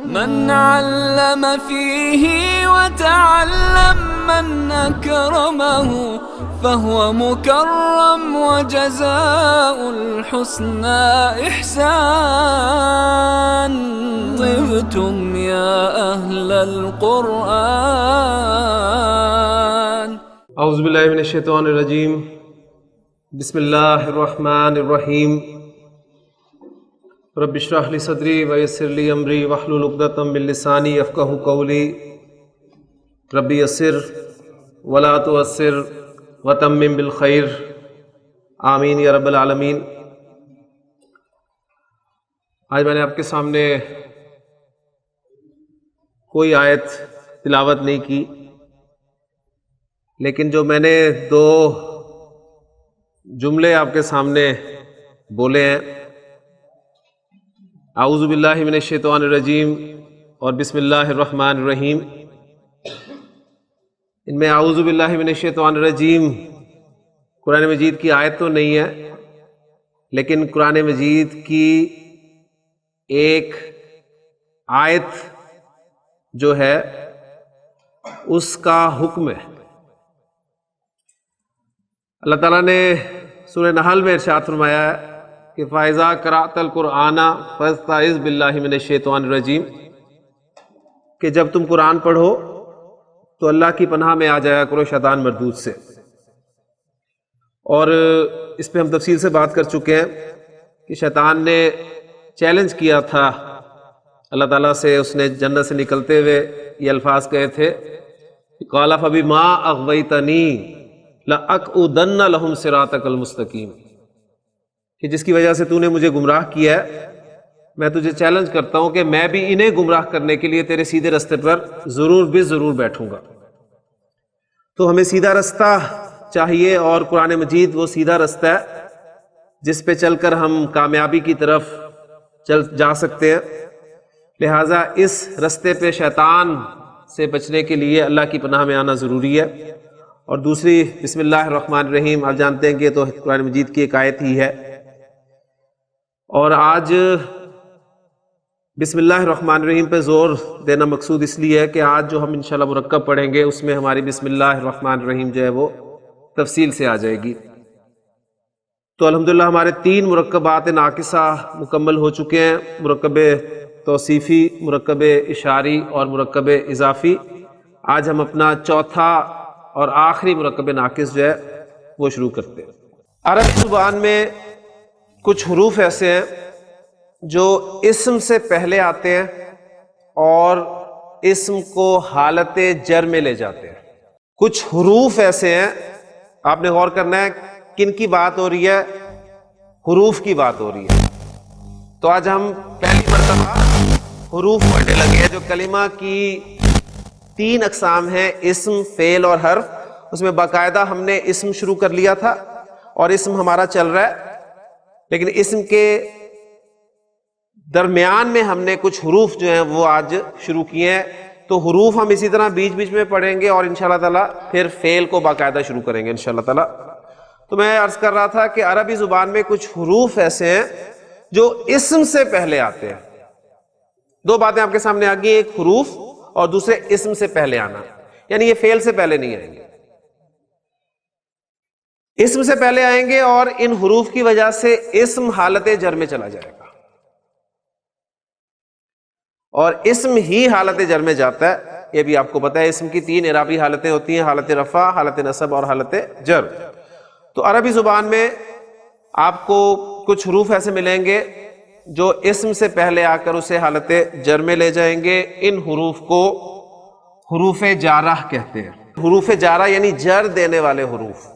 من علم فيه وتعلم من أكرمه فهو مكرم وجزاء الحسنى إحسان. طبتم يا أهل القرآن. اعوذ باللہ من الشیطان الرجیم. بسم اللہ الرحمن الرحیم. رب اشرح لی صدری ویسر لی امری واحلل عقدۃ من لسانی یفقہوا قولی. رب یسر ولا تعسر وتمم بالخیر. آمین یا رب العالمین. آج میں نے آپ کے سامنے کوئی آیت تلاوت نہیں کی، لیکن جو میں نے دو جملے آپ کے سامنے بولے ہیں، اعوذ باللہ من الشیطان الرجیم اور بسم اللہ الرحمن الرحیم، ان میں اعوذ باللہ من الشیطان الرجیم قرآن مجید کی آیت تو نہیں ہے، لیکن قرآن مجید کی ایک آیت جو ہے اس کا حکم ہے. اللہ تعالیٰ نے سورہ نحل میں ارشاد فرمایا ہے کہ فَإِذَا قَرَأْتَ الْقُرْآنَ فَاسْتَعِذْ بِاللَّهِ مِنَ الشَّيْطَانِ الرَّجِيمِ، کہ جب تم قرآن پڑھو تو اللہ کی پناہ میں آ جایا کرو شیطان مردود سے. اور اس پہ ہم تفصیل سے بات کر چکے ہیں کہ شیطان نے چیلنج کیا تھا اللہ تعالیٰ سے. اس نے جنت سے نکلتے ہوئے یہ الفاظ کہے تھے قَالَ فَبِمَا أَغْوَيْتَنِي لَأَقْعُدَنَّ لَهُمْ صِرَاطَكَ الْمُسْتَقِيمَ، کہ جس کی وجہ سے تو نے مجھے گمراہ کیا ہے، میں تجھے چیلنج کرتا ہوں کہ میں بھی انہیں گمراہ کرنے کے لیے تیرے سیدھے رستے پر ضرور بیٹھوں گا. تو ہمیں سیدھا رستہ چاہیے، اور قرآن مجید وہ سیدھا رستہ ہے جس پہ چل کر ہم کامیابی کی طرف جا سکتے ہیں. لہٰذا اس رستے پہ شیطان سے بچنے کے لیے اللہ کی پناہ میں آنا ضروری ہے. اور دوسری بسم اللہ الرحمن الرحیم، آپ جانتے ہیں کہ یہ تو قرآن مجید کی ایک آیت ہی ہے. اور آج بسم اللہ الرحمن الرحیم پہ زور دینا مقصود اس لیے ہے کہ آج جو ہم انشاءاللہ مرکب پڑھیں گے اس میں ہماری بسم اللہ الرحمن الرحیم جو ہے وہ تفصیل سے آ جائے گی. تو الحمدللہ ہمارے 3 مرکبات ناقصہ مکمل ہو چکے ہیں، مرکب توصیفی، مرکب اشاری اور مرکب اضافی. آج ہم اپنا چوتھا اور آخری مرکب ناقص جو ہے وہ شروع کرتے ہیں. عربی زبان میں کچھ حروف ایسے ہیں جو اسم سے پہلے آتے ہیں اور اسم کو حالت جر میں لے جاتے ہیں. کچھ حروف ایسے ہیں، آپ نے غور کرنا ہے کن کی بات ہو رہی ہے، حروف کی بات ہو رہی ہے. تو آج ہم پہلی مرتبہ حروف پڑھنے لگے ہیں. جو کلمہ کی 3 اقسام ہیں، اسم، فعل اور حرف، اس میں باقاعدہ ہم نے اسم شروع کر لیا تھا اور اسم ہمارا چل رہا ہے، لیکن اسم کے درمیان میں ہم نے کچھ حروف جو ہیں وہ آج شروع کیے ہیں. تو حروف ہم اسی طرح بیچ بیچ میں پڑھیں گے اور انشاءاللہ تعالیٰ پھر فعل کو باقاعدہ شروع کریں گے انشاءاللہ تعالیٰ. تو میں عرض کر رہا تھا کہ عربی زبان میں کچھ حروف ایسے ہیں جو اسم سے پہلے آتے ہیں. 2 باتیں آپ کے سامنے آ گئی، ایک حروف اور دوسرے اسم سے پہلے آنا، یعنی یہ فعل سے پہلے نہیں آئیں گے، اسم سے پہلے آئیں گے، اور ان حروف کی وجہ سے اسم حالت جر میں چلا جائے گا، اور اسم ہی حالت جر میں جاتا ہے. یہ بھی آپ کو پتا ہے اسم کی 3 اعرابی حالتیں ہوتی ہیں، حالت رفع، حالت نصب اور حالت جر. تو عربی زبان میں آپ کو کچھ حروف ایسے ملیں گے جو اسم سے پہلے آ کر اسے حالت جر میں لے جائیں گے. ان حروف کو حروف جارہ کہتے ہیں. حروف جارہ یعنی جر دینے والے حروف.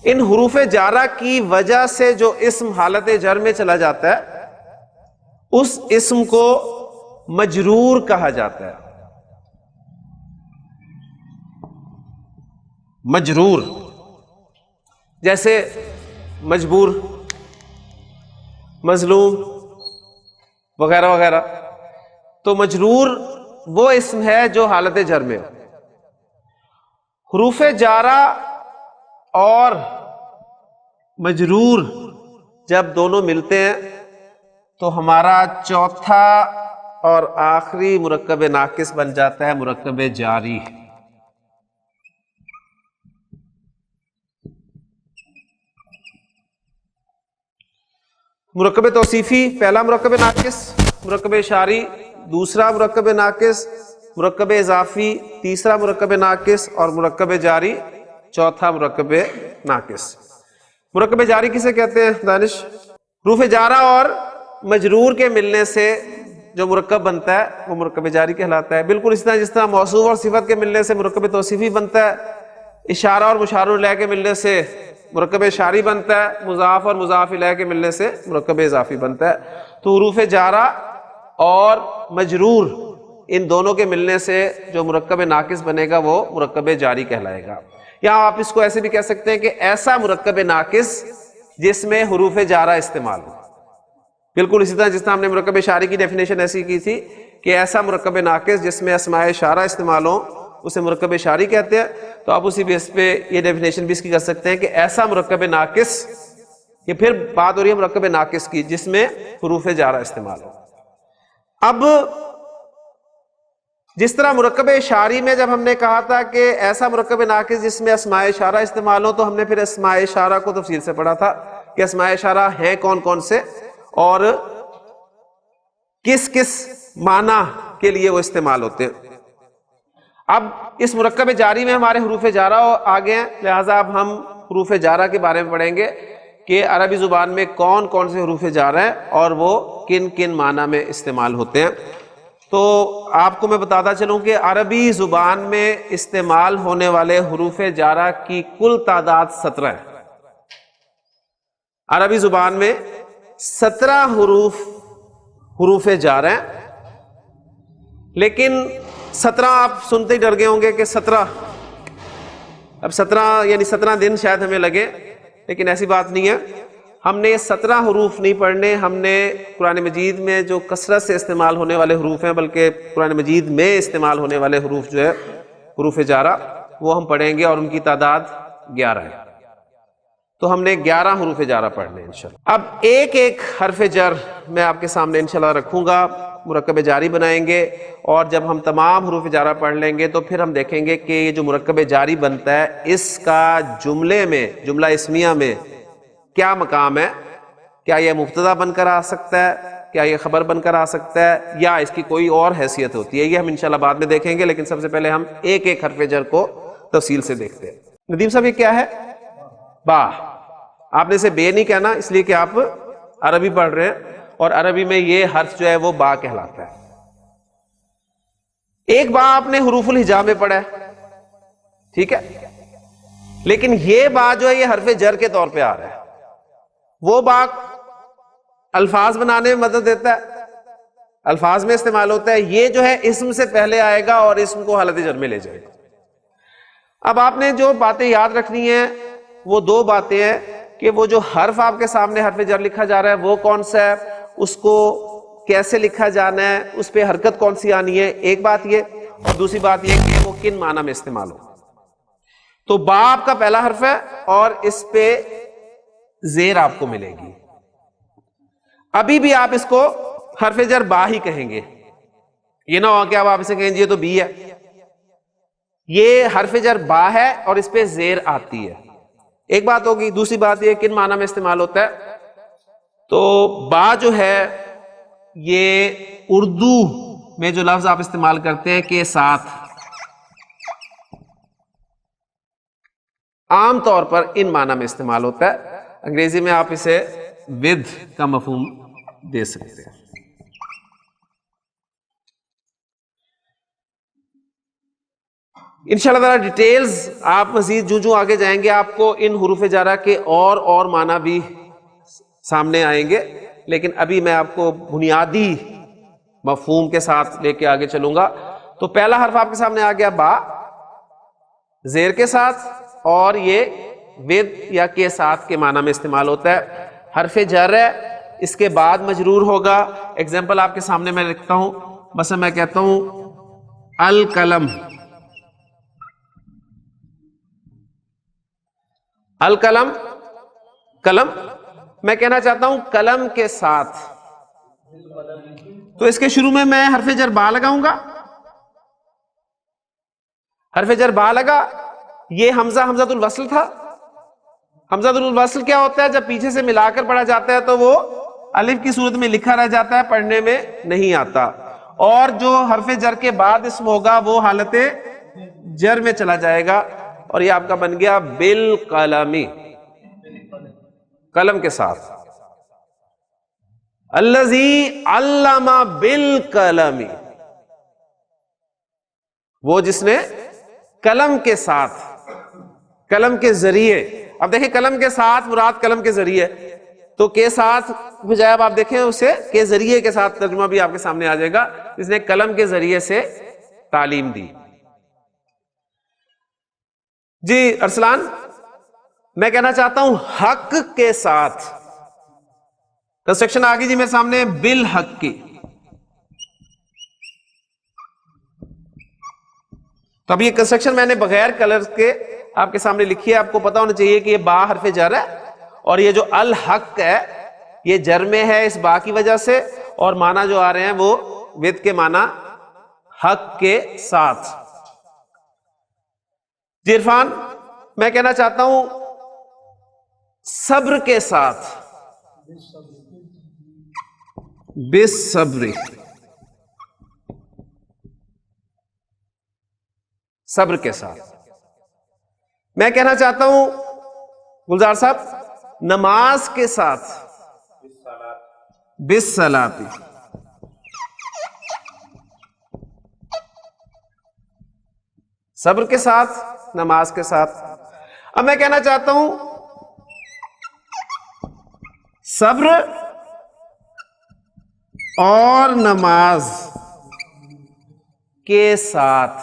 ان حروف جارہ کی وجہ سے جو اسم حالت جر میں چلا جاتا ہے اس اسم کو مجرور کہا جاتا ہے. مجرور، جیسے مجبور، مظلوم وغیرہ وغیرہ. تو مجرور وہ اسم ہے جو حالت جر میں ہو. حروف جارہ اور مجرور جب دونوں ملتے ہیں تو ہمارا چوتھا اور آخری مرکب ناقص بن جاتا ہے مرکب جاری. مرکب توصیفی پہلا مرکب ناقص، مرکب اشاری دوسرا مرکب ناقص، مرکب اضافی تیسرا مرکب ناقص، اور مرکب جاری چوتھا مرکب ناقص. مرکب جاری کسے کہتے ہیں دانش؟ حروف جارہ اور مجرور کے ملنے سے جو مرکب بنتا ہے وہ مرکب جاری کہلاتا ہے. بالکل اس طرح جس طرح موصوف اور صفت کے ملنے سے مرکب توصیفی بنتا ہے، اشارہ اور مشار الیہ کے ملنے سے مرکب اشاری بنتا ہے، مضاف اور مضاف الیہ کے ملنے سے مرکب اضافی بنتا ہے. تو حروف جارہ اور مجرور ان دونوں کے ملنے سے جو مرکب ناقص بنے گا وہ مرکب جاری کہلائے گا. یا آپ اس کو ایسے بھی کہہ سکتے ہیں کہ ایسا مرکب ناقص جس میں حروف جارہ استعمال ہو. بالکل اسی طرح جس طرح ہم نے مرکب اشاری کی ڈیفینیشن ایسی کی تھی کہ ایسا مرکب ناقص جس میں اسماء اشارہ استعمال ہوں اسے مرکب اشاری کہتے ہیں. تو آپ اسی بیس پہ یہ ڈیفینیشن بھی اس کی کر سکتے ہیں کہ ایسا مرکب ناقص، یہ پھر بات ہو رہی ہے مرکب ناقص کی جس میں حروف جارہ استعمال ہو. اب جس طرح مرکب اشاری میں جب ہم نے کہا تھا کہ ایسا مرکب ناقص جس میں اسماء اشارہ استعمال ہو، تو ہم نے پھر اسماء اشارہ کو تفصیل سے پڑھا تھا کہ اسماء اشارہ ہیں کون کون سے اور کس کس معنی کے لیے وہ استعمال ہوتے ہیں. اب اس مرکب جاری میں ہمارے حروف جارہ آ گئے ہیں، لہٰذا اب ہم حروف جارہ کے بارے میں پڑھیں گے کہ عربی زبان میں کون کون سے حروف جارہ ہیں اور وہ کن کن معنی میں استعمال ہوتے ہیں. تو آپ کو میں بتاتا چلوں کہ عربی زبان میں استعمال ہونے والے حروف جارہ کی کل تعداد 17 ہے. عربی زبان میں 17 حروف جارہ ہیں، لیکن 17 آپ سنتے ہی ڈر گئے ہوں گے کہ 17 اب 17 یعنی 17 دن شاید ہمیں لگے، لیکن ایسی بات نہیں ہے. ہم نے 17 حروف نہیں پڑھنے، ہم نے قرآن مجید میں جو کثرت سے استعمال ہونے والے حروف ہیں بلکہ قرآن مجید میں استعمال ہونے والے حروف جو ہے حروف جارہ وہ ہم پڑھیں گے اور ان کی تعداد 11 ہے. تو ہم نے 11 حروف جارہ پڑھنے ہیں انشاءاللہ. اب ایک ایک حرف جر میں آپ کے سامنے انشاءاللہ رکھوں گا، مرکب جاری بنائیں گے، اور جب ہم تمام حروف جارہ پڑھ لیں گے تو پھر ہم دیکھیں گے کہ یہ جو مرکب جاری بنتا ہے اس کا جملے میں، جملہ اسمیہ میں کیا مقام ہے. کیا یہ مبتدا بن کر آ سکتا ہے، کیا یہ خبر بن کر آ سکتا ہے، یا اس کی کوئی اور حیثیت ہوتی ہے. یہ ہم انشاءاللہ بعد میں دیکھیں گے، لیکن سب سے پہلے ہم ایک ایک حرف جر کو تفصیل سے دیکھتے ہیں. ندیم صاحب یہ کیا ہے؟ با. آپ نے اسے بے نہیں کہنا اس لیے کہ آپ عربی پڑھ رہے ہیں، اور عربی میں یہ حرف جو ہے وہ با کہلاتا ہے. ایک با آپ نے حروف الہجا میں پڑھا ہے، ٹھیک ہے، لیکن یہ با جو ہے یہ حرف جر کے طور پہ آ رہا ہے. وہ با الفاظ بنانے میں مدد دیتا ہے، الفاظ میں استعمال ہوتا ہے. یہ جو ہے اسم سے پہلے آئے گا اور اسم کو حالت جر میں لے جائے گا. اب آپ نے جو باتیں یاد رکھنی ہیں وہ 2 باتیں ہیں کہ وہ جو حرف آپ کے سامنے حرف جر لکھا جا رہا ہے وہ کون سا ہے، اس کو کیسے لکھا جانا ہے، اس پہ حرکت کون سی آنی ہے. ایک بات یہ، اور دوسری بات یہ کہ وہ کن معنی میں استعمال ہو. تو با آپ کا پہلا حرف ہے اور اس پہ زیر آپ کو ملے گی. ابھی بھی آپ اس کو حرف جر با ہی کہیں گے، یہ نہ ہو کہ اب آپ اسے کہیں یہ تو بی ہے. یہ حرف جر با ہے اور اس پہ زیر آتی ہے. ایک بات ہوگی. دوسری بات یہ کن معنی میں استعمال ہوتا ہے. تو با جو ہے یہ اردو میں جو لفظ آپ استعمال کرتے ہیں کے ساتھ، عام طور پر ان معنی میں استعمال ہوتا ہے. انگریزی میں آپ اسے ود کا مفہوم دے سکتے ہیں. انشاءاللہ تعالی ڈیٹیلز آپ مزید جو آگے جائیں گے آپ کو ان حروف جارہ کے اور معنی بھی سامنے آئیں گے، لیکن ابھی میں آپ کو بنیادی مفہوم کے ساتھ لے کے آگے چلوں گا. تو پہلا حرف آپ کے سامنے آ گیا با زیر کے ساتھ، اور یہ ود یا کے ساتھ کے معنی میں استعمال ہوتا ہے. حرف جر ہے، اس کے بعد مجرور ہوگا. ایگزامپل آپ کے سامنے میں لکھتا ہوں، مثلا میں کہتا ہوں القلم. القلم قلم، میں کہنا چاہتا ہوں قلم کے ساتھ. تو اس کے شروع میں حرف جر با لگاؤں گا. حرف جر با لگا, یہ حمزہ حمزۃ الوصل تھا. حمزۃ الوصل کیا ہوتا ہے؟ جب پیچھے سے ملا کر پڑھا جاتا ہے تو وہ الف کی صورت میں لکھا رہ جاتا ہے, پڑھنے میں نہیں آتا. اور جو حرف جر کے بعد اسم ہوگا وہ حالت جر میں چلا جائے گا, اور یہ آپ کا بن گیا بالقلمی, قلم کے ساتھ. الذی علم بالقلم, وہ جس نے قلم کے ساتھ, قلم کے ذریعے. اب دیکھیں قلم کے ساتھ مراد قلم کے ذریعے, تو کے ساتھ بجائے اب آپ دیکھیں اسے کے ذریعے کے ساتھ ترجمہ بھی آپ کے سامنے آ جائے گا, جس نے قلم کے ذریعے سے تعلیم دی. جی ارسلان, میں کہنا چاہتا ہوں حق کے ساتھ. کنسٹرکشن آ گئی جی میرے سامنے, بالحق کی. تو اب یہ کنسٹرکشن میں نے بغیر کلرز کے آپ کے سامنے لکھی ہے. آپ کو پتا ہونا چاہیے کہ یہ با حرف جر ہے, اور یہ جو الحق ہے یہ جر میں ہے اس با کی وجہ سے, اور معنی جو آ رہے ہیں وہ ود کے معنی حق کے ساتھ. جی عرفان, میں کہنا چاہتا ہوں صبر کے ساتھ. بالصبر, صبر کے ساتھ. میں کہنا چاہتا ہوں گلزار صاحب نماز کے ساتھ. بالصلاۃ, صبر کے ساتھ, نماز کے ساتھ. اب میں کہنا چاہتا ہوں صبر اور نماز کے ساتھ.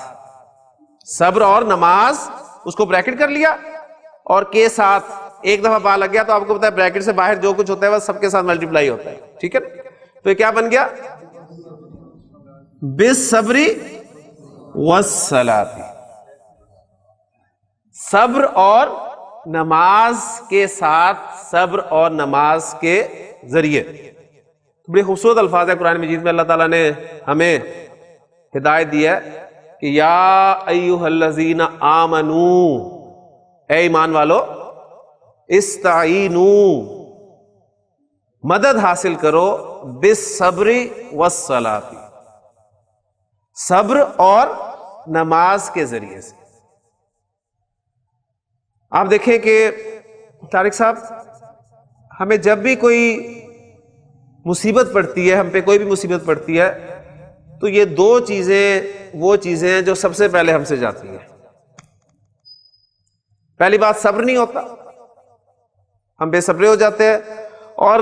صبر اور نماز, اس کو بریکٹ کر لیا, اور کے ساتھ ایک دفعہ با لگ گیا تو آپ کو پتا ہے بریکٹ سے باہر جو کچھ ہوتا ہے وہ سب کے ساتھ ملٹیپلائی ہوتا ہے. ٹھیک ہے, تو یہ کیا بن گیا؟ بالصبر والصلاۃ. صبر اور نماز کے ساتھ, صبر اور نماز کے ذریعے. بڑے خوبصورت الفاظ ہے قرآن مجید میں. اللہ تعالیٰ نے ہمیں ہدایت دی ہے کہ یا ایھا الذین آمنو, اے ایمان والو, استعینوا, مدد حاصل کرو, بالصبر والصلاۃ, صبر اور نماز کے ذریعے سے. آپ دیکھیں کہ طارق صاحب, ہمیں جب بھی کوئی مصیبت پڑتی ہے, ہم پہ کوئی بھی مصیبت پڑتی ہے, تو یہ دو چیزیں وہ چیزیں ہیں جو سب سے پہلے ہم سے جاتی ہیں. پہلی بات صبر نہیں ہوتا, ہم بے صبرے ہو جاتے ہیں, اور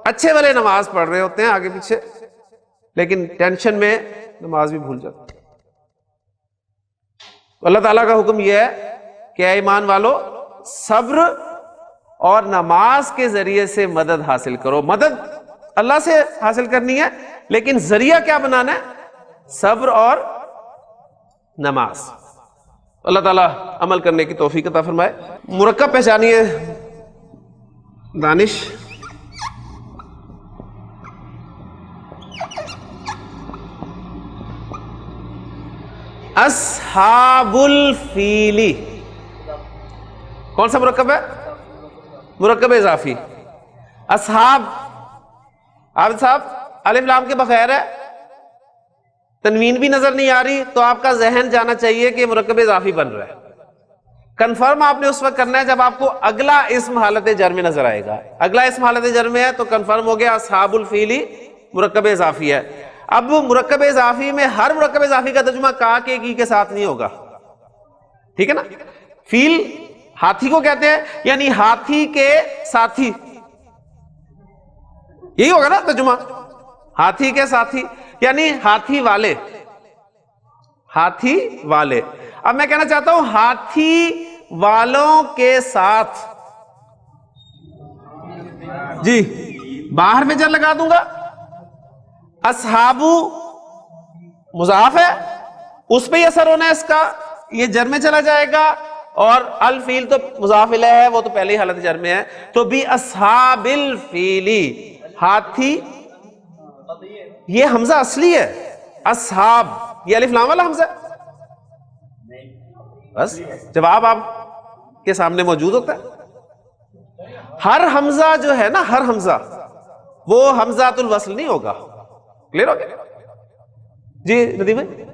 اچھے والے نماز پڑھ رہے ہوتے ہیں آگے پیچھے, لیکن ٹینشن میں نماز بھی بھول جاتے ہیں. اللہ تعالیٰ کا حکم یہ ہے کہ اے ایمان والو, صبر اور نماز کے ذریعے سے مدد حاصل کرو. مدد اللہ سے حاصل کرنی ہے, لیکن ذریعہ کیا بنانا ہے؟ صبر اور نماز. اللہ تعالیٰ عمل کرنے کی توفیق عطا فرمائے. مرکب پہچانیے دانش. اصحاب الفیل کون سا مرکب ہے؟ مرکب اضافی. اصحاب, عابد صاحب الف لام کے بغیر ہے, تنوین بھی نظر نہیں آ رہی, تو آپ کا ذہن جانا چاہیے کہ مرکب اضافی بن رہا ہے. کنفرم آپ نے اس وقت کرنا ہے جب آپ کو اگلا اسم حالت جر میں نظر آئے گا. اگلا اسم حالت جر میں ہے تو کنفرم ہو گیا اصحاب الفیل مرکب اضافی ہے. اب مرکب اضافی میں ہر مرکب اضافی کا ترجمہ کا کے کی کے ساتھ نہیں ہوگا, ٹھیک ہے نا. فیل ہاتھی کو کہتے ہیں, یعنی ہاتھی کے ساتھی, یہی ہوگا نا ترجمہ, ہاتھی کے ساتھی یعنی ہاتھی والے, ہاتھی والے. اب میں کہنا چاہتا ہوں ہاتھی والوں کے ساتھ. جی باہر میں جر لگا دوں گا. اصحابو مضاف ہے, اس پہ ہی اثر ہونا ہے اس کا, یہ جر میں چلا جائے گا, اور الفیل تو مضاف الیہ ہے, وہ تو پہلے ہی حالت جر میں ہے, تو بھی اصحاب الفیلی, ہاتھی یہ حمزہ اصلی ہے، اصحاب، یہ الف لام والا حمزہ ہے؟ بس جواب آپ کے سامنے موجود ہوتا ہے. ہر حمزہ جو ہے نا، ہر حمزہ وہ حمزۃ الوصل نہیں ہوگا. کلیئر ہو گیا جی ندیم بھائی؟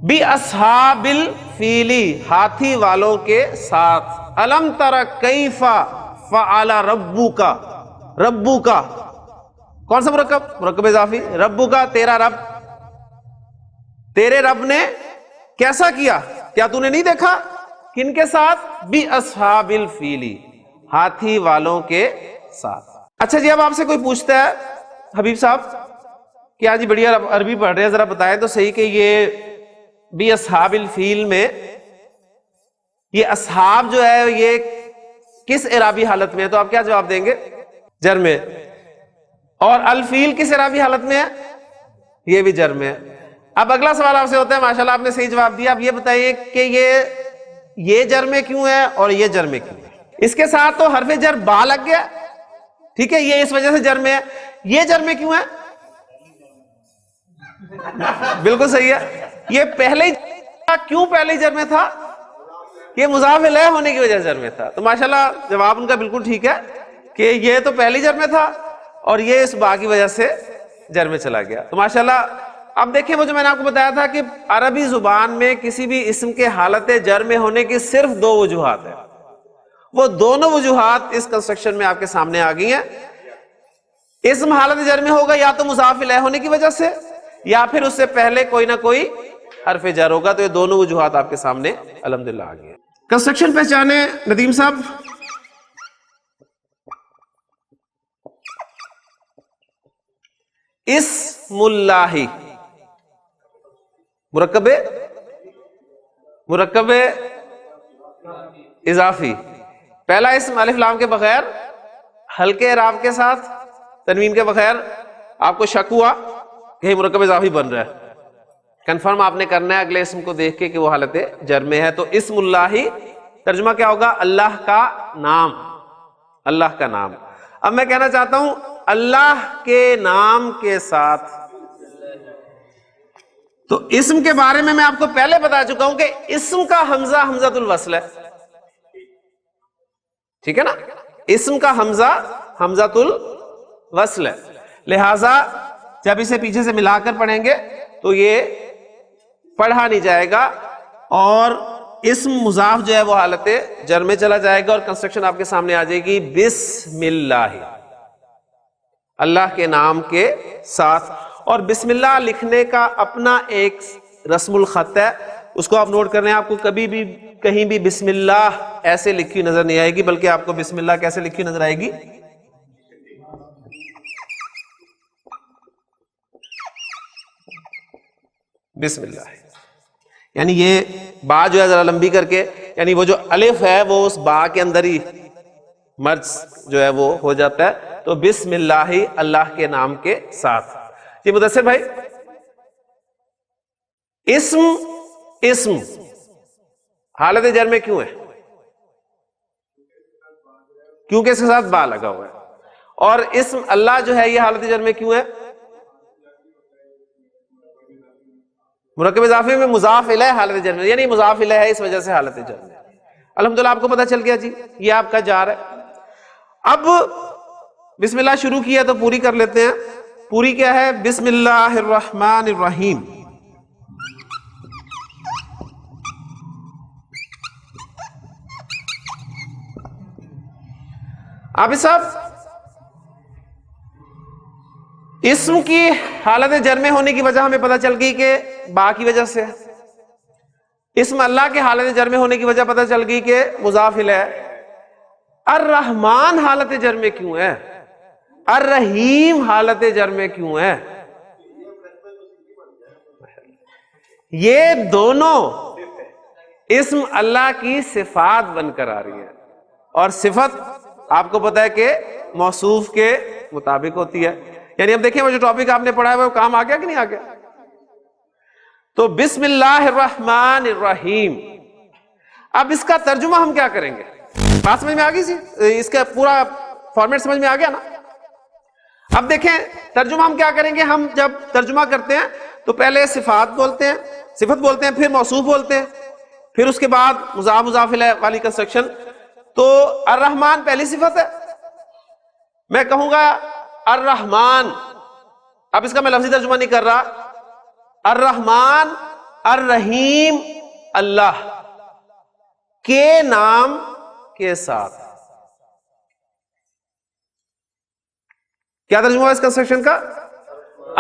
بی اصحاب الفیلی، ہاتھی والوں کے ساتھ. الم تر کیف فعل ربک، ربک کون سا مرکب؟ مرکب اضافی. ربک تیرا رب، تیرے رب نے کیسا کیا؟ کیا تو نے نہیں دیکھا؟ کن کے ساتھ؟ بی اصحاب الفیلی، ہاتھی والوں کے ساتھ. اچھا جی، اب آپ سے کوئی پوچھتا ہے حبیب صاحب کہ آج بڑھیا عربی پڑھ رہے ہیں، ذرا بتائیں تو صحیح کہ یہ بی اصحاب الفیل میں یہ اصحاب جو ہے یہ کس اعرابی حالت میں ہے؟ تو آپ کیا جواب دیں گے؟ جر میں. اور الفیل کس اعرابی حالت میں ہے؟ یہ بھی جر میں ہے. اب اگلا سوال آپ سے ہوتا ہے، ماشاءاللہ آپ نے صحیح جواب دیا. اب یہ بتائیے کہ یہ جر میں کیوں ہے اور یہ جر میں کیوں ہے؟ اس کے ساتھ تو حرف جر با لگ گیا، ٹھیک ہے، یہ اس وجہ سے جر میں ہے. یہ جر میں کیوں ہے؟ بالکل صحیح ہے. یہ پہلے کیوں پہلے جر میں تھا؟ یہ مضاف الیہ ہونے کی وجہ سے جر میں تھا. تو ماشاءاللہ جواب ان کا بالکل ٹھیک ہے کہ یہ تو پہلی جر میں تھا اور یہ اس با کی وجہ سے جر میں چلا گیا. تو ماشاءاللہ اب دیکھیں، وہ جو میں نے آپ کو بتایا تھا کہ عربی زبان میں کسی بھی اسم کے حالت جر میں ہونے کی صرف دو وجوہات ہیں. وہ دونوں وجوہات اس کنسٹرکشن میں آپ کے سامنے آ گئی ہیں. اسم حالت جر میں ہوگا یا تو مضاف الیہ ہونے کی وجہ سے یا پھر اس سے پہلے کوئی نہ کوئی حرف جر ہوگا. تو یہ دونوں وجوہات آپ کے سامنے الحمدللہ آ گئی ہیں. کنسٹرکشن پہچانے ندیم صاحب. اسم اللہ مرکب اضافی. پہلا اسم الف لام کے بغیر، ہلکے اعراب کے ساتھ، تنوین کے بغیر. آپ کو شک ہوا کہ یہ مرکب اضافی بن رہا ہے، کنفرم آپ نے کرنا ہے اگلے اسم کو دیکھ کے کہ وہ حالت جر میں ہے. تو اسم اللہ ترجمہ کیا ہوگا؟ اللہ کا نام. اللہ کا نام. اب میں کہنا چاہتا ہوں اللہ کے نام کے ساتھ، تو اسم کے بارے میں آپ کو پہلے بتا چکا ہوں کہ اسم کا حمزہ حمزۃ الوصل ہے، ٹھیک ہے نا؟ اسم کا حمزہ حمزۃ الوصل ہے. لہذا جب اسے پیچھے سے ملا کر پڑھیں گے تو یہ پڑھا نہیں جائے گا اور اسم مضاف جو ہے وہ حالت جر میں چلا جائے گا اور کنسٹرکشن آپ کے سامنے آ جائے گی بسم اللہ، اللہ کے نام کے ساتھ. اور بسم اللہ لکھنے کا اپنا ایک رسم الخط ہے، اس کو آپ نوٹ کر رہے ہیں. آپ کو کبھی بھی کہیں بھی بسم اللہ ایسے لکھی نظر نہیں آئے گی، بلکہ آپ کو بسم اللہ کیسے لکھی نظر آئے گی؟ بسم اللہ. یعنی یہ با جو ہے ذرا لمبی کر کے، یعنی وہ جو الف ہے وہ اس با کے اندر ہی مرج جو ہے وہ ہو جاتا ہے. تو بسم اللہ، اللہ کے نام کے ساتھ. جی مدثر بھائی، اسم حالت جر میں کیوں ہے؟ کیونکہ اس کے ساتھ با لگا ہوا ہے. اور اسم اللہ جو ہے یہ حالت جر میں کیوں ہے؟ مرکب اضافی میں مضاف الیہ حالت جر میں، یعنی مضاف الیہ ہے اس وجہ سے حالت جر میں. الحمدللہ آپ کو پتہ چل گیا جی، یہ آپ کا جار ہے. اب بسم اللہ شروع کیا تو پوری کر لیتے ہیں. پوری کیا ہے؟ بسم اللہ الرحمن الرحیم. آپ صاحب اسم کی حالت جر میں ہونے کی وجہ ہمیں پتہ چل گئی کہ با کی وجہ سے. اسم اللہ کے حالت جر میں ہونے کی وجہ پتہ چل گئی کہ مضاف الیہ. الرحمن حالت جر میں کیوں ہے؟ الرحیم حالت جر میں کیوں ہے؟ یہ دونوں اسم اللہ کی صفات بن کر آ رہی ہے، اور صفت آپ کو پتا ہے کہ موصوف کے مطابق ہوتی ہے. یعنی اب دیکھیں وہ جو ٹاپک آپ نے پڑھا ہے وہ کام آ گیا کہ نہیں آ گیا؟ تو بسم اللہ الرحمن الرحیم. اب اس کا ترجمہ ہم کیا کریں گے؟ بات سمجھ میں آ گئی؟ اس کا پورا فارمیٹ سمجھ میں آ گیا نا؟ اب دیکھیں ترجمہ ہم کیا کریں گے، ہم جب ترجمہ کرتے ہیں تو پہلے صفات بولتے ہیں، صفت بولتے ہیں، پھر موصوف بولتے ہیں، پھر اس کے بعد مضاف مضاف الیہ والی کنسٹرکشن. تو الرحمن پہلی صفت ہے. میں کہوں گا الرحمن، اب اس کا میں لفظی ترجمہ نہیں کر رہا، الرحمن الرحیم اللہ کے نام کے ساتھ. کیا ترجمہ ہے اس کنسٹرکشن کا؟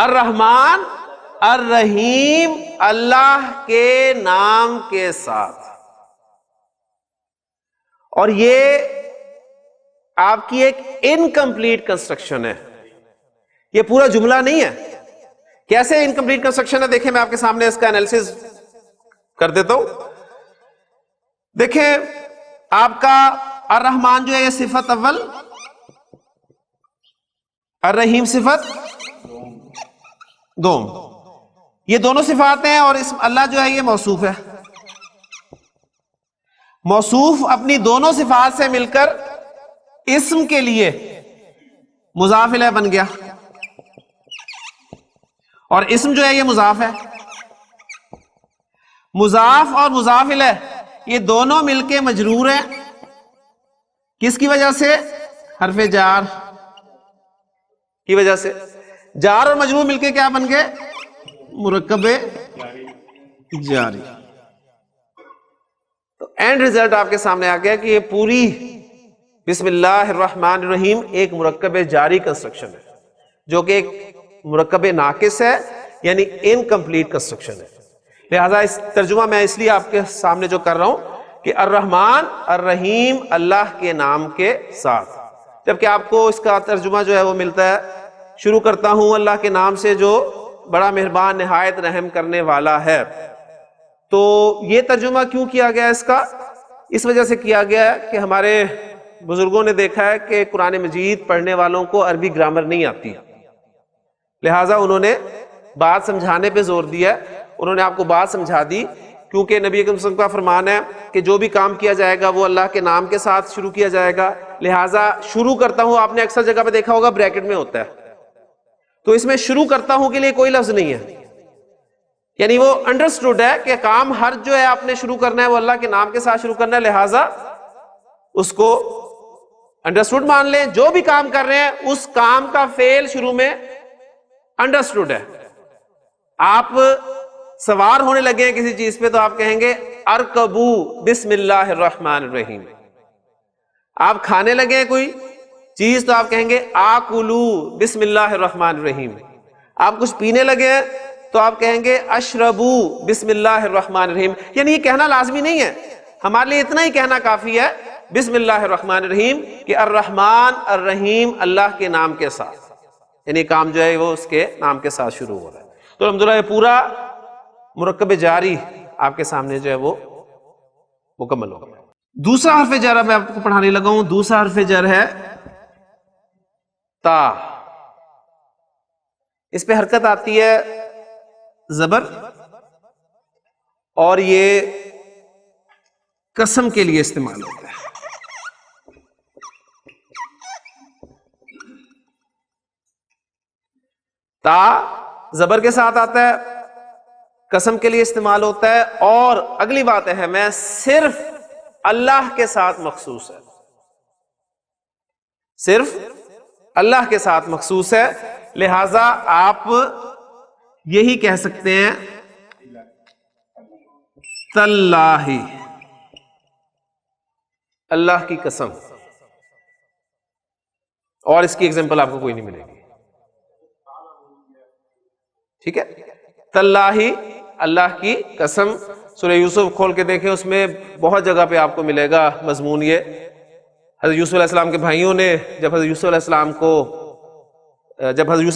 الرحمن الرحیم اللہ کے نام کے ساتھ. اور یہ آپ کی ایک انکمپلیٹ کنسٹرکشن ہے، یہ پورا جملہ نہیں ہے. کیسے انکمپلیٹ کنسٹرکشن ہے دیکھیں، میں آپ کے سامنے اس کا انالیسس کر دیتا ہوں. دیکھیں آپ کا الرحمن جو ہے یہ صفت اول، الرحیم صفت دوم، یہ دونوں صفات ہیں. اور اسم اللہ جو ہے یہ موصوف ہے. موصوف اپنی دونوں صفات سے مل کر اسم کے لیے مضاف الیہ بن گیا، اور اسم جو ہے یہ مضاف ہے. مضاف اور مضاف الیہ یہ دونوں مل کے مجرور ہیں. کس کی وجہ سے؟ حرف جار کی وجہ سے. جار اور مجرور مل کے کیا بن گئے؟ مرکب جاری. تو اینڈ ریزلٹ آپ کے سامنے آ گیا کہ یہ پوری بسم اللہ الرحمن الرحیم ایک مرکب جاری کنسٹرکشن ہے، جو کہ ایک مرکب ناقص ہے، یعنی انکمپلیٹ کنسٹرکشن ہے. لہذا اس ترجمہ میں اس لیے آپ کے سامنے جو کر رہا ہوں کہ الرحمن الرحیم اللہ کے نام کے ساتھ، جبکہ آپ کو اس کا ترجمہ جو ہے وہ ملتا ہے شروع کرتا ہوں اللہ کے نام سے جو بڑا مہربان نہایت رحم کرنے والا ہے. تو یہ ترجمہ کیوں کیا گیا اس کا؟ اس وجہ سے کیا گیا ہے کہ ہمارے بزرگوں نے دیکھا ہے کہ قرآن مجید پڑھنے والوں کو عربی گرامر نہیں آتی، لہٰذا انہوں نے بات سمجھانے پہ زور دیا. انہوں نے آپ کو بات سمجھا دی، کیونکہ نبی اکرم صلی اللہ علیہ وسلم کا فرمان ہے کہ جو بھی کام کیا جائے گا وہ اللہ کے نام کے ساتھ شروع کیا جائے گا. لہٰذا شروع کرتا ہوں آپ نے اکثر جگہ پہ دیکھا ہوگا بریکٹ میں ہوتا ہے، تو اس میں شروع کرتا ہوں کے لیے کوئی لفظ نہیں ہے، یعنی وہ انڈرسٹوڈ ہے کہ کام ہر جو ہے آپ نے شروع کرنا ہے وہ اللہ کے نام کے ساتھ شروع کرنا ہے. لہٰذا اس کو انڈرسٹوڈ مان لیں. جو بھی کام کر رہے ہیں اس کام کا فعل شروع میں انڈرسٹوڈ ہے. آپ سوار ہونے لگے ہیں کسی چیز پہ تو آپ کہیں گے ارکبو بسم اللہ الرحمن الرحیم. آپ کھانے لگے ہیں کوئی چیز تو آپ کہیں گے آکلو بسم اللہ الرحمن الرحیم. آپ کچھ پینے لگے ہیں تو آپ کہیں گے اشربو بسم اللہ الرحمن الرحیم. یعنی یہ کہنا لازمی نہیں ہے، ہمارے لیے اتنا ہی کہنا کافی ہے بسم اللہ الرحمن الرحیم کہ الرحمن الرحیم اللہ کے نام کے ساتھ، یعنی کام جو ہے وہ اس کے نام کے ساتھ شروع ہو رہا ہے. تو الحمدللہ یہ پورا مرکب جاری آپ کے سامنے جو ہے وہ مکمل ہوگا. دوسرا حرف جر میں آپ کو پڑھانے لگا ہوں. دوسرا حرف جر ہے تا. اس پہ حرکت آتی ہے زبر، اور یہ قسم کے لیے استعمال ہوتا ہے. تا زبر کے ساتھ آتا ہے، قسم کے لیے استعمال ہوتا ہے، اور اگلی بات ہے میں صرف اللہ کے ساتھ مخصوص ہے، صرف اللہ کے ساتھ مخصوص ہے. لہذا آپ یہی کہہ سکتے ہیں تاللہ، اللہ کی قسم. اور اس کی ایگزامپل آپ کو کوئی نہیں ملے گی. ٹھیک ہے، تاللہ اللہ کی قسم. سورہ یوسف کھول کے دیکھیں، اس میں بہت جگہ پہ آپ کو ملے گا مضمون یہ. حضرت یوسف علیہ السلام کے بھائیوں نے جب حضرت یوسف علیہ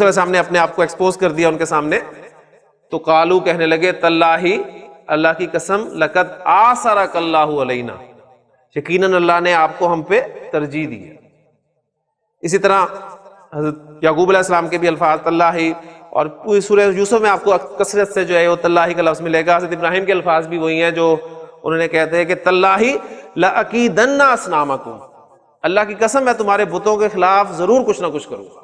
السلام نے اپنے آپ کو ایکسپوز کر دیا ان کے سامنے، تو قالو کہنے لگے تاللہ اللہ کی قسم لقد آثرک اللہ علینا، یقیناً اللہ نے آپ کو ہم پہ ترجیح دی ہے. اسی طرح حضرت یعقوب علیہ السلام کے بھی الفاظ تاللہ، اور پوری سورہ یوسف میں آپ کو کثرت سے جو ہے وہ تاللہ کا لفظ ملے گا. حضرت ابراہیم کے الفاظ بھی وہی ہیں جو انہوں نے کہتے ہیں کہ تاللہ لأکیدن اصنامکم، اللہ کی قسم میں تمہارے بتوں کے خلاف ضرور کچھ نہ کچھ کروں گا.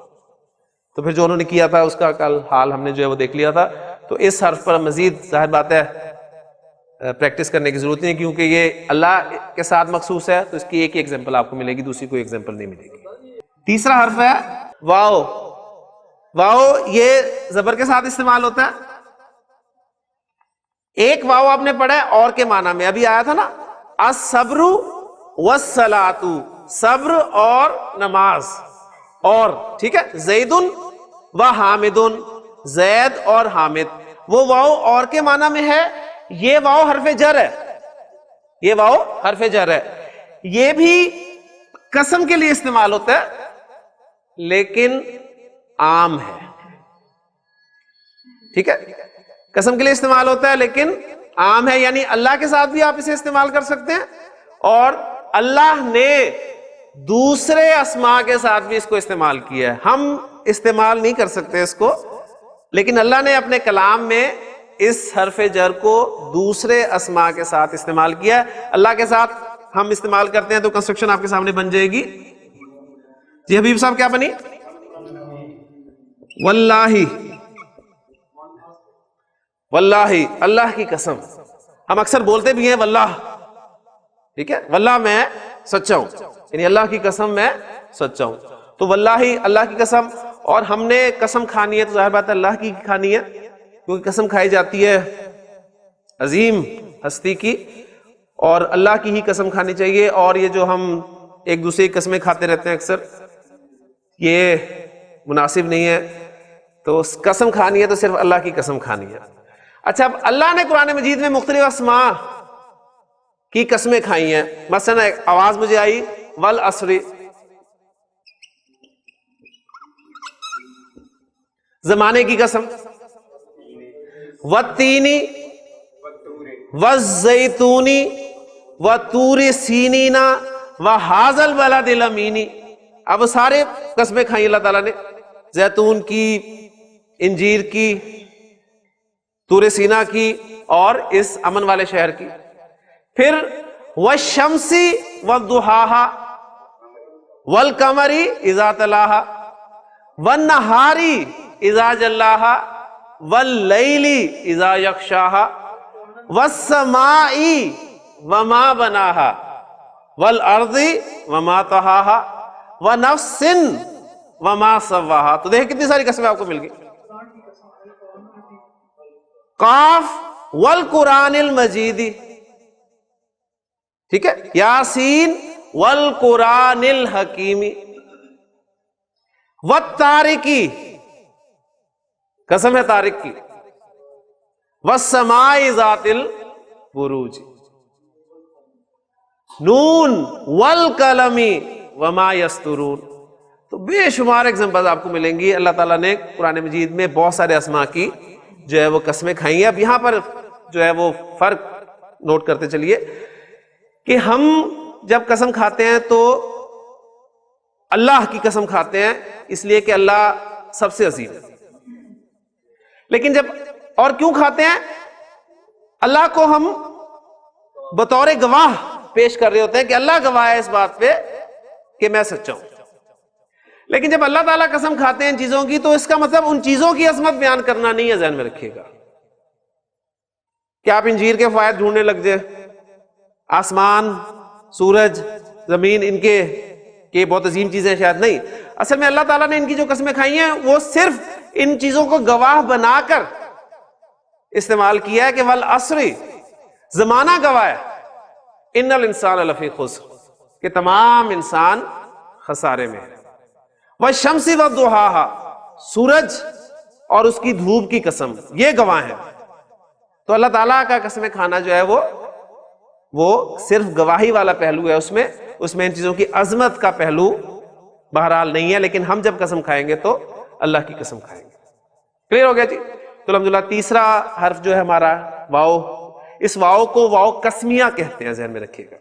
تو پھر جو انہوں نے کیا تھا اس کا کل حال ہم نے جو ہے وہ دیکھ لیا تھا. تو اس حرف پر مزید ظاہر بات ہے پریکٹس کرنے کی ضرورت نہیں، کیونکہ یہ اللہ کے ساتھ مخصوص ہے، تو اس کی ایک ہی ایگزامپل آپ کو ملے گی، دوسری کوئی ایگزامپل نہیں ملے گی. تیسرا حرف ہے واو. واو یہ زبر کے ساتھ استعمال ہوتا ہے. ایک واو آپ نے پڑھا ہے اور کے معنی میں، ابھی آیا تھا نا الصبر والصلاۃ، صبر اور نماز. اور ٹھیک ہے، زید و حامد، زید اور حامد. وہ واو اور کے معنی میں ہے. یہ واو حرف جر ہے، یہ واو حرف جر ہے. یہ بھی قسم کے لیے استعمال ہوتا ہے لیکن عام ہے. ٹھیک ہے، قسم کے لیے استعمال ہوتا ہے لیکن عام ہے، یعنی اللہ کے ساتھ بھی آپ اسے استعمال کر سکتے ہیں، اور اللہ نے دوسرے اسماء کے ساتھ بھی اس کو استعمال کیا ہے. ہم استعمال نہیں کر سکتے اس کو، لیکن اللہ نے اپنے کلام میں اس حرف جر کو دوسرے اسماء کے ساتھ استعمال کیا ہے. اللہ کے ساتھ ہم استعمال کرتے ہیں تو کنسٹرکشن آپ کے سامنے بن جائے گی. جی حبیب صاحب کیا بنی؟ واللہ، واللہ اللہ کی قسم. ہم اکثر بولتے بھی ہیں واللہ، ٹھیک ہے، واللہ میں سچا ہوں، یعنی اللہ کی قسم میں سچا ہوں. تو واللہ اللہ کی قسم. اور ہم نے قسم کھانی ہے تو ظاہر بات ہے اللہ کی کھانی ہے، کیونکہ قسم کھائی جاتی ہے عظیم ہستی کی، اور اللہ کی ہی قسم کھانی چاہیے. اور یہ جو ہم ایک دوسرے کی قسمیں کھاتے رہتے ہیں اکثر، یہ مناسب نہیں ہے. تو قسم کھانی ہے تو صرف اللہ کی قسم کھانی ہے. اچھا، اب اللہ نے قرآن مجید میں مختلف اسماء کی قسمیں کھائی ہیں. مثلا ایک آواز مجھے آئی والعصر، زمانے کی قسم، والتین والزیتون وطور سینین وہذا البلد الامین. اب سارے قسمیں کھائی اللہ تعالیٰ نے، زیتون کی، انجیر کی، طور سینا کی، اور اس امن والے شہر کی. پھر والشمس والضحاہا والقمر اذا تلاہا والنہار اذا جلاہا واللیل اذا یغشاہا والسماء وما بناہا والارض وما طحاہا ونفس وما سواہا. تو دیکھیں کتنی ساری قسمیں آپ کو مل گئی. قاف والقرآن المجید، ٹھیک ہے، یاسین والقرآن الحکیم، والطارق، قسم ہے طارق کی، والسماء ذات البروج، نون والقلم وما یسطرون. تو بے شمار ایگزامپل آپ کو ملیں گی. اللہ تعالیٰ نے قرآن مجید میں بہت سارے اسماء کی جو ہے وہ قسمیں کھائی ہیں. اب یہاں پر جو ہے وہ فرق نوٹ کرتے چلیے کہ ہم جب قسم کھاتے ہیں تو اللہ کی قسم کھاتے ہیں اس لیے کہ اللہ سب سے عظیم ہے. لیکن جب اور کیوں کھاتے ہیں؟ اللہ کو ہم بطور گواہ پیش کر رہے ہوتے ہیں کہ اللہ گواہ ہے اس بات پہ کہ میں سچا ہوں. لیکن جب اللہ تعالیٰ قسم کھاتے ہیں ان چیزوں کی تو اس کا مطلب ان چیزوں کی عظمت بیان کرنا نہیں ہے. ذہن میں رکھیے گا کہ آپ انجیر کے فوائد ڈھونڈنے لگ جائے، آسمان، سورج، زمین، ان کے کہ بہت عظیم چیزیں شاید نہیں. اصل میں اللہ تعالیٰ نے ان کی جو قسمیں کھائی ہیں وہ صرف ان چیزوں کو گواہ بنا کر استعمال کیا ہے کہ والعصر، زمانہ گواہ ہے، ان الانسان لفی خسر، کہ تمام انسان خسارے میں ہے. والشمس والضحاہا، سورج اور اس کی دھوپ کی قسم، یہ گواہ ہیں. تو اللہ تعالیٰ کا قسمیں کھانا جو ہے وہ صرف گواہی والا پہلو ہے، اس میں ان چیزوں کی عظمت کا پہلو بہرحال نہیں ہے. لیکن ہم جب قسم کھائیں گے تو اللہ کی قسم کھائیں گے. کلیئر ہو گیا جی؟ تو الحمدللہ تیسرا حرف جو ہے ہمارا واو. اس واو کو واو قسمیہ کہتے ہیں، ذہن میں رکھیے گا.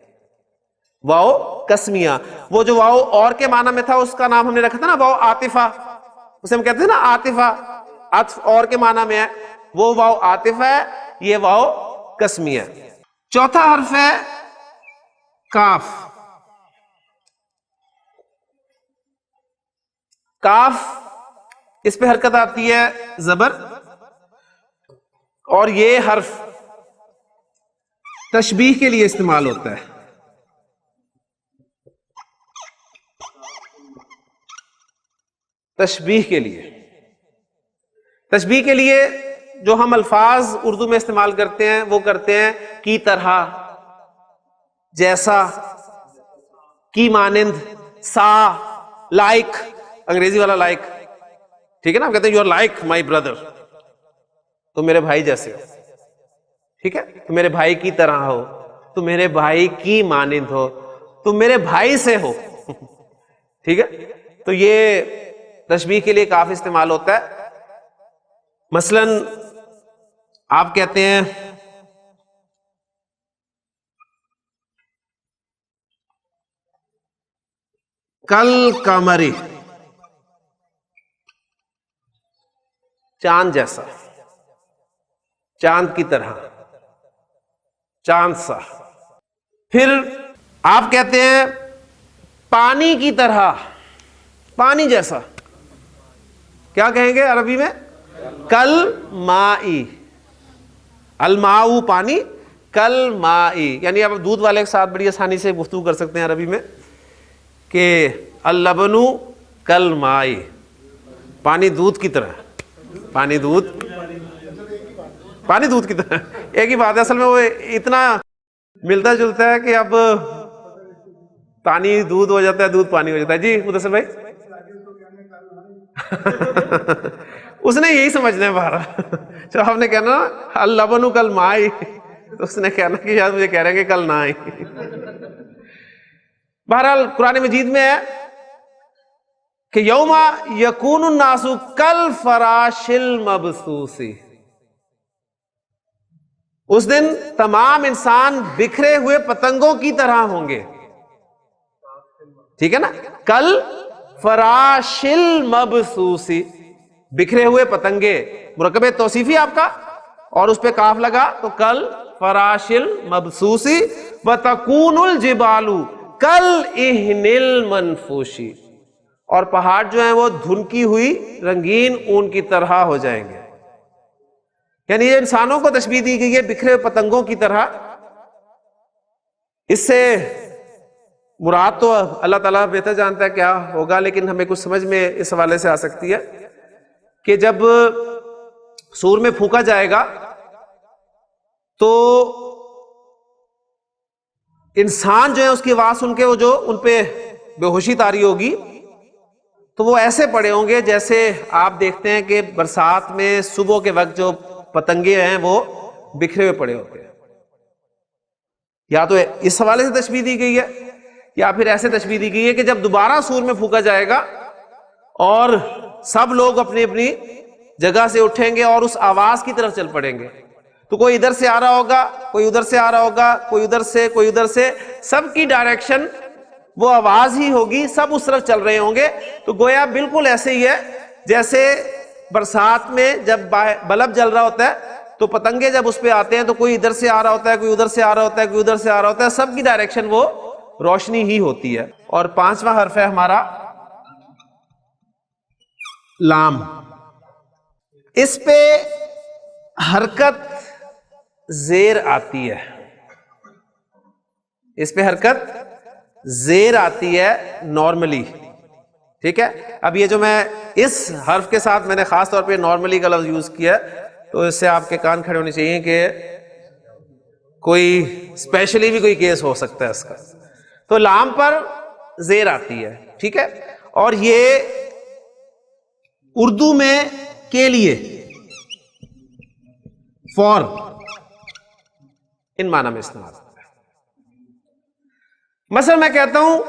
واو قسمیہ، وہ جو واو اور کے معنی میں تھا اس کا نام ہم نے رکھا تھا نا واو عاطفہ، اسے ہم کہتے ہیں نا عاطفہ، عطف اور کے معنی میں ہے، وہ واو عاطفہ ہے، یہ واو قسمیہ. چوتھا حرف ہے کاف. کاف اس پہ حرکت آتی ہے زبر، اور یہ حرف تشبیہ کے لیے استعمال ہوتا ہے. تشبیہ کے لیے، تشبیہ کے لیے جو ہم الفاظ اردو میں استعمال کرتے ہیں وہ کرتے ہیں کی طرح، جیسا، کی مانند، سا، لائک، انگریزی والا لائک، ٹھیک ہے نا. ہم کہتے ہیں you are like my brother, تو میرے بھائی جیسے ہو، ٹھیک ہے. تو میرے بھائی کی طرح ہو، تو میرے بھائی کی مانند ہو، تو میرے بھائی سے ہو، ٹھیک ہے. تو یہ تشبیہ کے لیے کافی استعمال ہوتا ہے. مثلا آپ کہتے ہیں کل قمری، چاند جیسا، چاند کی طرح، چاند سا. پھر آپ کہتے ہیں پانی کی طرح، پانی جیسا، کیا کہیں گے عربی میں؟ کل مائی، الماء پانی، کل مائی. یعنی آپ دودھ والے کے ساتھ بڑی آسانی سے گفتگو کر سکتے ہیں عربی میں کہ اللبن کل مائی، پانی دودھ کی طرح، پانی دودھ کی طرح، ایک ہی بات ہے. اصل میں وہ اتنا ملتا جلتا ہے کہ اب پانی دودھ ہو جاتا ہے، دودھ پانی ہو جاتا ہے. جی مدثر بھائی اس نے یہی سمجھنا ہے باہر. جب آپ نے کہنا اللبن کل مائی، تو اس نے کہنا کہ شاید مجھے کہہ رہے ہیں کہ کل نہ آئی. بہرحال قرآن مجید میں ہے کہ یوم یکون الناس کالفراش المبثوث، اس دن تمام انسان بکھرے ہوئے پتنگوں کی طرح ہوں گے، ٹھیک ہے نا. کل فراش المبثوث، بکھرے ہوئے پتنگے، مرکب توصیفی آپ کا اور اس پہ کاف لگا تو کل فراش المبثوث وتکون الجبال کالعہن المنفوش، اور پہاڑ جو ہیں وہ دھنکی ہوئی رنگین اون کی طرح ہو جائیں گے. یعنی یہ انسانوں کو تشبیہ دی گئی ہے بکھرے ہوئے پتنگوں کی طرح. اس سے مراد تو اللہ تعالیٰ بہتر جانتا ہے کیا ہوگا، لیکن ہمیں کچھ سمجھ میں اس حوالے سے آ سکتی ہے کہ جب سور میں پھونکا جائے گا تو انسان جو ہے اس کی آواز سن کے وہ جو ان پہ بے ہوشی طاری ہوگی، تو وہ ایسے پڑے ہوں گے جیسے آپ دیکھتے ہیں کہ برسات میں صبح کے وقت جو پتنگے ہیں وہ بکھرے ہوئے پڑے ہوتے ہیں. یا تو اس حوالے سے تشبیہ دی گئی ہے، یا پھر ایسے تشبیہ دی گئی ہے کہ جب دوبارہ سور میں پھونکا جائے گا اور سب لوگ اپنی اپنی جگہ سے اٹھیں گے اور اس آواز کی طرف چل پڑیں گے، تو کوئی ادھر سے آ رہا ہوگا، کوئی ادھر سے آ رہا ہوگا، کوئی ادھر سے، کوئی ادھر سے، سب کی ڈائریکشن وہ آواز ہی ہوگی، سب اس طرف چل رہے ہوں گے. تو گویا بالکل ایسے ہی ہے جیسے برسات میں جب بلب جل رہا ہوتا ہے تو پتنگے جب اس پہ آتے ہیں تو کوئی ادھر سے آ رہا ہوتا ہے، کوئی ادھر سے آ رہا ہوتا ہے، کوئی ادھر سے آ رہا ہوتا ہے، سب کی ڈائریکشن وہ روشنی ہی ہوتی ہے. اور پانچواں حرف ہے ہمارا لام. اس پہ حرکت زیر آتی ہے، اس پہ حرکت زیر آتی ہے نارملی، ٹھیک ہے. اب یہ جو میں اس حرف کے ساتھ میں نے خاص طور پہ نارملی کا لفظ یوز کیا ہے، تو اس سے آپ کے کان کھڑے ہونے چاہیے کہ کوئی اسپیشلی بھی کوئی کیس ہو سکتا ہے اس کا. تو لام پر زیر آتی ہے، ٹھیک ہے. اور یہ اردو میں کے لیے، فور، ان معنی میں استعمال ہوتا ہے. مثلا میں کہتا ہوں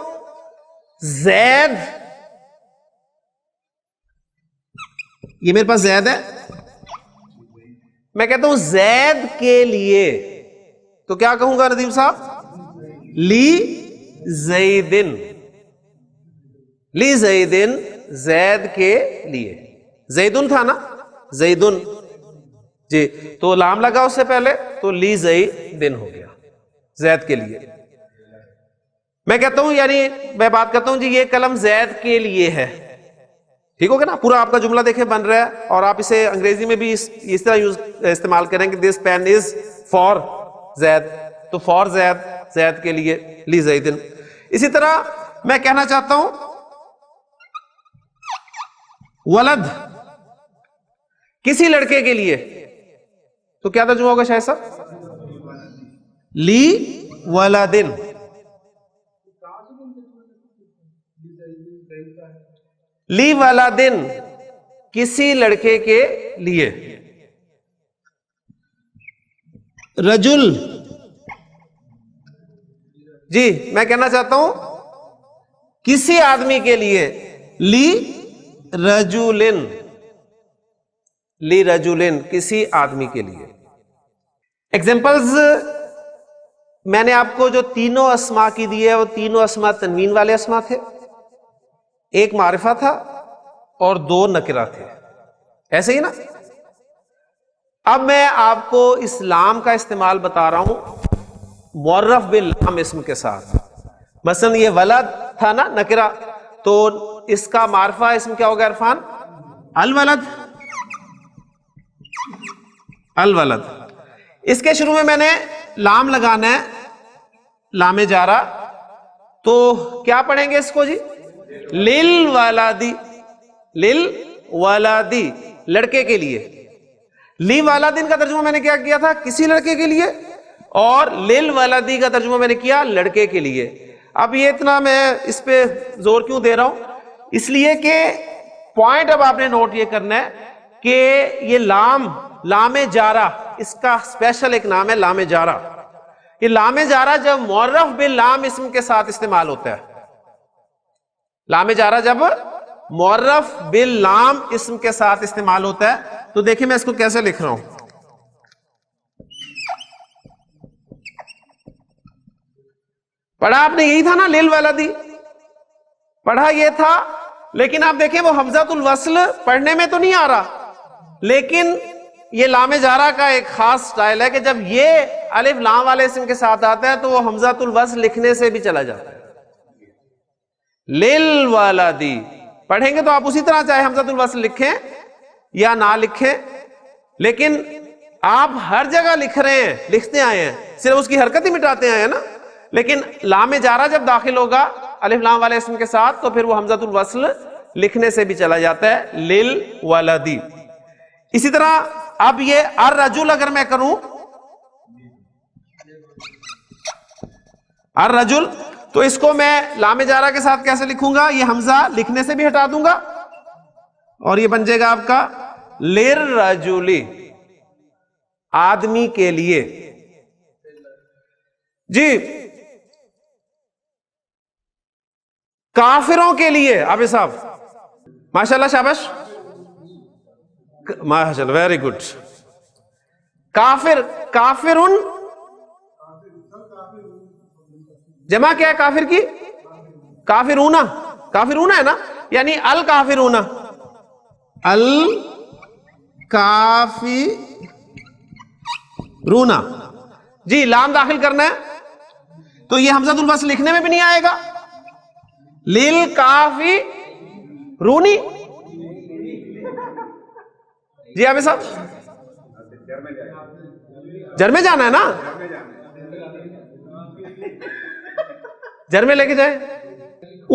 زید، یہ میرے پاس زید ہے، میں کہتا ہوں زید کے لیے، تو کیا کہوں گا ندیم صاحب؟ لی زیدن، لی زیدن، زید کے لیے. زیدن تھا نا، زیدن، جی، تو لام لگا اس سے پہلے تو لی زیدن ہو گیا، زید کے لیے. میں کہتا ہوں، یعنی میں بات کرتا ہوں جی یہ قلم زید کے لیے ہے، ٹھیک ہو گیا نا؟ پورا آپ کا جملہ دیکھیں بن رہا ہے، اور آپ اسے انگریزی میں بھی اس طرح استعمال کریں کہ دس پین از فار زید، تو فار زید، زید کے لیے، لی زیدن. اسی طرح میں کہنا چاہتا ہوں ولد کسی لڑکے کے لیے، تو کیا ترجمہ ہوگا شاید صاحب؟ لی ولدن. لی ولدن کسی لڑکے کے لیے. رجل، جی میں کہنا چاہتا ہوں کسی آدمی کے لیے، لی رجولن، لی رجولن کسی آدمی کے لیے. ایگزامپلز میں نے آپ کو جو تینوں اسما کی دی ہے وہ تینوں اسما تنوین والے اسما تھے، ایک معرفہ تھا اور دو نکرہ تھے، ایسے ہی نا؟ اب میں آپ کو اسلام کا استعمال بتا رہا ہوں معرف باللام اسم کے ساتھ. مثلا یہ ولد تھا نا نکرہ، تو اس کا معرفہ اسم کیا ہوگا عرفان؟ الولد. الولد. اس کے شروع میں نے لام لگانا ہے، لام جارہ، تو کیا پڑھیں گے اس کو جی؟ للولدی، للولدی لڑکے کے لیے. لی والدین کا ترجمہ میں نے کیا کیا تھا؟ کسی لڑکے کے لیے، اور للولدی کا ترجمہ میں نے کیا لڑکے کے لیے. اب یہ اتنا میں اس پہ زور کیوں دے رہا ہوں؟ اس لیے کہ پوائنٹ اب آپ نے نوٹ یہ کرنا ہے کہ یہ لام جارہ، اس کا اسپیشل ایک نام ہے لام جارہ. یہ لام جارہ جب معرف باللام اسم کے ساتھ استعمال ہوتا ہے، لام جارہ جب معرف باللام اسم کے ساتھ استعمال ہوتا ہے، تو دیکھیں میں اس کو کیسے لکھ رہا ہوں. پڑھا آپ نے یہی تھا نا للولدی، پڑھا یہ تھا، لیکن آپ دیکھیں وہ حمزۃ الوصل پڑھنے میں تو نہیں آ رہا، لیکن یہ لام جارہ کا ایک خاص سٹائل ہے کہ جب یہ الف لام والے اسم کے ساتھ آتا ہے تو وہ حمزۃ الوصل لکھنے سے بھی چلا جاتا ہے. للولدی پڑھیں گے تو آپ اسی طرح چاہے حمزۃ الوصل لکھیں یا نہ لکھیں، لیکن آپ ہر جگہ لکھ رہے ہیں، لکھتے آئے ہیں، صرف اس کی حرکت ہی مٹاتے آئے ہیں نا. لیکن لام جارہ جب داخل ہوگا الف لام والے اسم کے ساتھ تو پھر وہ حمزۃ الوصل لکھنے سے بھی چلا جاتا ہے، للولدی. اسی طرح اب یہ الرجل اگر میں کروں، الرجل، تو اس کو میں لام جارہ کے ساتھ کیسے لکھوں گا؟ یہ حمزہ لکھنے سے بھی ہٹا دوں گا اور یہ بن جائے گا آپ کا للرجل، آدمی کے لیے. جی کافروں کے لیے، عابد صاحب ماشاءاللہ شاباش، ماشاءاللہ ویری گڈ. کافر، کافرن جمع کیا ہے کافر کی؟ کافرون، کافرون ہے نا، یعنی الکافرون، الکافرون. جی لام داخل کرنا ہے تو یہ حمزۃ الوصل لکھنے میں بھی نہیں آئے گا، للکافی رونی. جی عابد صاحب جر میں جانا ہے نا، جر میں لے کے جائے.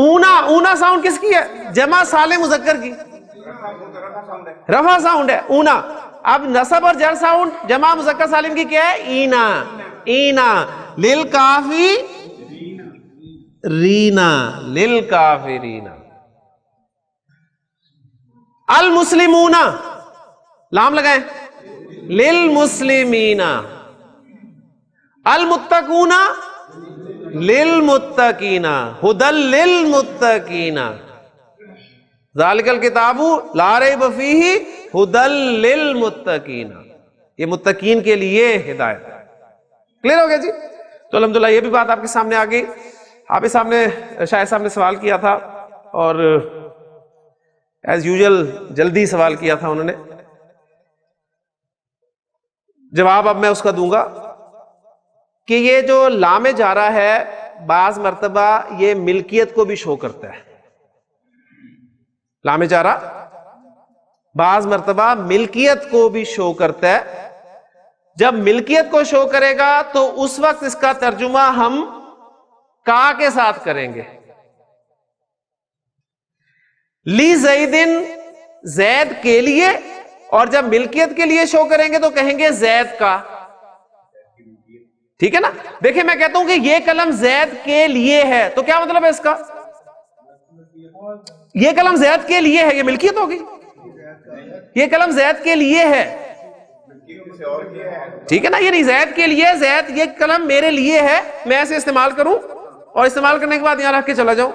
اونا، اونا ساؤنڈ کس کی ہے؟ جمع سالم مذکر کی، رفع ساؤنڈ ہے اونا. اب نصب اور جر ساؤنڈ جمع مذکر سالم کی کیا ہے؟ اینا، اینا. للکافی رینا، للکافرین. المسلمون لام لگائیں، للمسلمین. المتقون للمتقین، ھدی للمتقین. ذالک الکتاب لا ریب فیہ ھدی للمتقین. یہ متقین کے لیے ہدایت ہے. کلیئر ہو گیا جی؟ تو الحمدللہ یہ بھی بات آپ کے سامنے آ گئی. حافظ صاحب نے، شاہد صاحب نے سوال کیا تھا اور ایز یوزل جلدی سوال کیا تھا انہوں نے. جواب اب میں اس کا دوں گا کہ یہ جو لام جارہ ہے بعض مرتبہ یہ ملکیت کو بھی شو کرتا ہے. لام جارہ بعض مرتبہ ملکیت کو بھی شو کرتا ہے. جب ملکیت کو شو کرے گا تو اس وقت اس کا ترجمہ ہم کا کے ساتھ کریں گے. لی زیدن زید کے لیے, اور جب ملکیت کے لیے شو کریں گے تو کہیں گے زید کا. ٹھیک ہے نا. دیکھیں میں کہتا ہوں کہ یہ قلم زید کے لیے ہے, تو کیا مطلب ہے اس کا؟ یہ قلم زید کے لیے ہے, یہ ملکیت ہوگی. یہ قلم زید کے لیے ہے, ٹھیک ہے نا. یہ نہیں زید کے لیے, زید یہ قلم میرے لیے ہے, میں ایسے استعمال کروں اور استعمال کرنے کے بعد یہاں رکھ کے چلا جاؤں.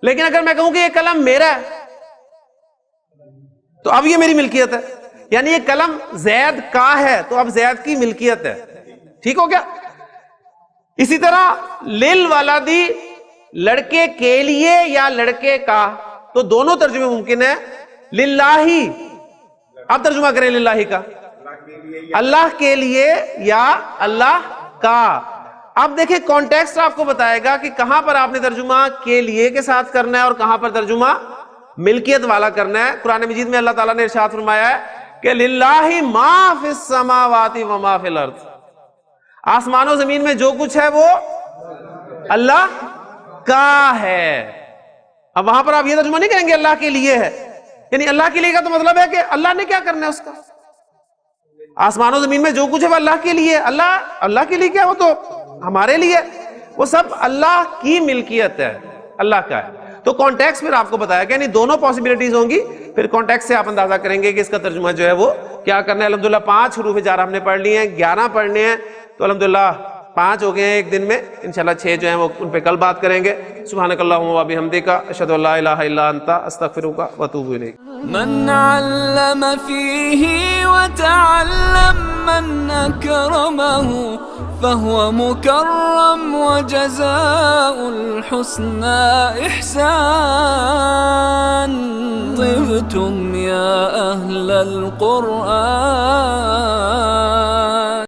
لیکن اگر میں کہوں کہ یہ قلم میرا ہے تو اب یہ میری ملکیت ہے. یعنی یہ قلم زید کا ہے تو اب زید کی ملکیت ہے. ٹھیک ہو گیا. اسی طرح لل ولدی لڑکے کے لیے یا لڑکے کا, تو دونوں ترجمے ممکن ہے. للہ, اب ترجمہ کریں للہ کا, اللہ کے لیے یا اللہ کا. اب دیکھیں کانٹیکسٹ آپ کو بتائے گا کہ کہاں پر آپ نے ترجمہ کے لیے کے ساتھ کرنا ہے اور کہاں پر ترجمہ ملکیت والا کرنا ہے. قرآن مجید میں اللہ تعالیٰ نے ارشاد فرمایا ہے کہ للہ ما فی السماوات و ما فی الارض, آسمان و زمین میں جو کچھ ہے وہ اللہ کا ہے. اب وہاں پر آپ یہ ترجمہ نہیں کریں گے اللہ کے لیے ہے, یعنی اللہ کے لیے کا تو مطلب ہے کہ اللہ نے کیا کرنا ہے اس کا. آسمان و زمین میں جو کچھ ہے وہ اللہ کے لیے, اللہ کے لیے کیا, وہ تو ہمارے لیے, وہ سب اللہ کی ملکیت ہے, اللہ کا ہے. تو کانٹیکس پھر آپ کو بتایا کہ یعنی دونوں پاسبلٹیز ہوں گی. پھر کانٹیکس سے آپ اندازہ کریں گے کہ اس کا ترجمہ جو ہے وہ کیا کرنا ہے. الحمدللہ 5 حروف جار ہم نے پڑھ لیے ہیں, 11 پڑھنے ہیں, تو الحمدللہ 5 ہو گئے ہیں ایک دن میں. انشاءاللہ 6 جو ہیں وہ ان پہ کل بات کریں گے. سبحانک اللہم و بحمدک, اشہد ان لا الہ الا انت, استغفرک و اتوب الیک. من علم فيه وتعلم من أكرمه فهو مكرم وجزاء الحسنى إحسان. طبتم يا أهل القرآن.